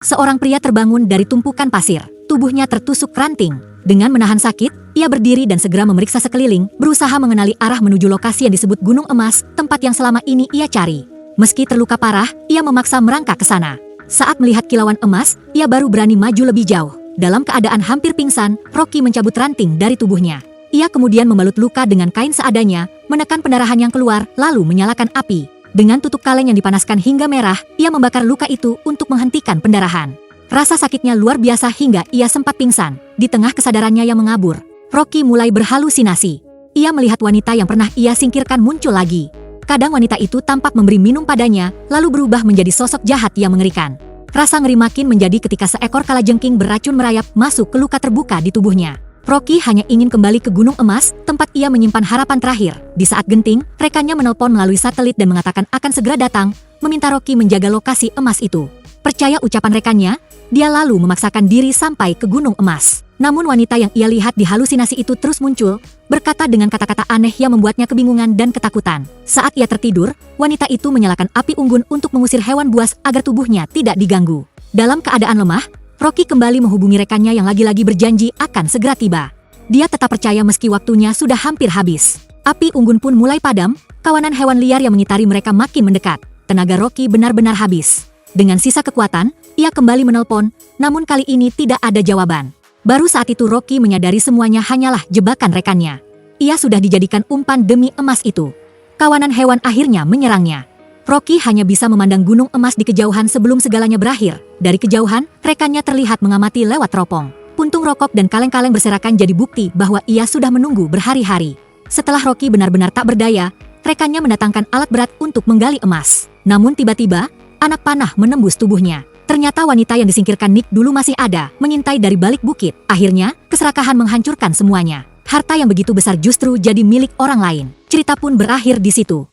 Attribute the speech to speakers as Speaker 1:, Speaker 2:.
Speaker 1: Seorang pria terbangun dari tumpukan pasir. Tubuhnya tertusuk ranting. Dengan menahan sakit, ia berdiri dan segera memeriksa sekeliling, berusaha mengenali arah menuju lokasi yang disebut Gunung Emas, tempat yang selama ini ia cari. Meski terluka parah, ia memaksa merangkak ke sana. Saat melihat kilauan emas, ia baru berani maju lebih jauh. Dalam keadaan hampir pingsan, Rocky mencabut ranting dari tubuhnya. Ia kemudian membalut luka dengan kain seadanya, menekan pendarahan yang keluar, lalu menyalakan api. Dengan tutup kaleng yang dipanaskan hingga merah, ia membakar luka itu untuk menghentikan pendarahan. Rasa sakitnya luar biasa hingga ia sempat pingsan. Di tengah kesadarannya yang mengabur, Rocky mulai berhalusinasi. Ia melihat wanita yang pernah ia singkirkan muncul lagi. Kadang wanita itu tampak memberi minum padanya, lalu berubah menjadi sosok jahat yang mengerikan. Rasa ngeri makin menjadi ketika seekor kalajengking beracun merayap masuk ke luka terbuka di tubuhnya. Rocky hanya ingin kembali ke Gunung Emas, tempat ia menyimpan harapan terakhir. Di saat genting, rekannya menelpon melalui satelit dan mengatakan akan segera datang, meminta Rocky menjaga lokasi emas itu. Percaya ucapan rekannya, dia lalu memaksakan diri sampai ke Gunung Emas. Namun wanita yang ia lihat di halusinasi itu terus muncul, berkata dengan kata-kata aneh yang membuatnya kebingungan dan ketakutan. Saat ia tertidur, wanita itu menyalakan api unggun untuk mengusir hewan buas agar tubuhnya tidak diganggu. Dalam keadaan lemah, Rocky kembali menghubungi rekannya yang lagi-lagi berjanji akan segera tiba. Dia tetap percaya meski waktunya sudah hampir habis. Api unggun pun mulai padam, kawanan hewan liar yang mengitari mereka makin mendekat. Tenaga Rocky benar-benar habis. Dengan sisa kekuatan, ia kembali menelpon, namun kali ini tidak ada jawaban. Baru saat itu Rocky menyadari semuanya hanyalah jebakan rekannya. Ia sudah dijadikan umpan demi emas itu. Kawanan hewan akhirnya menyerangnya. Rocky hanya bisa memandang gunung emas di kejauhan sebelum segalanya berakhir. Dari kejauhan, rekannya terlihat mengamati lewat teropong. Puntung rokok dan kaleng-kaleng berserakan jadi bukti bahwa ia sudah menunggu berhari-hari. Setelah Rocky benar-benar tak berdaya, rekannya mendatangkan alat berat untuk menggali emas. Namun tiba-tiba, anak panah menembus tubuhnya. Ternyata wanita yang disingkirkan Nick dulu masih ada, mengintai dari balik bukit. Akhirnya, keserakahan menghancurkan semuanya. Harta yang begitu besar justru jadi milik orang lain. Cerita pun berakhir di situ.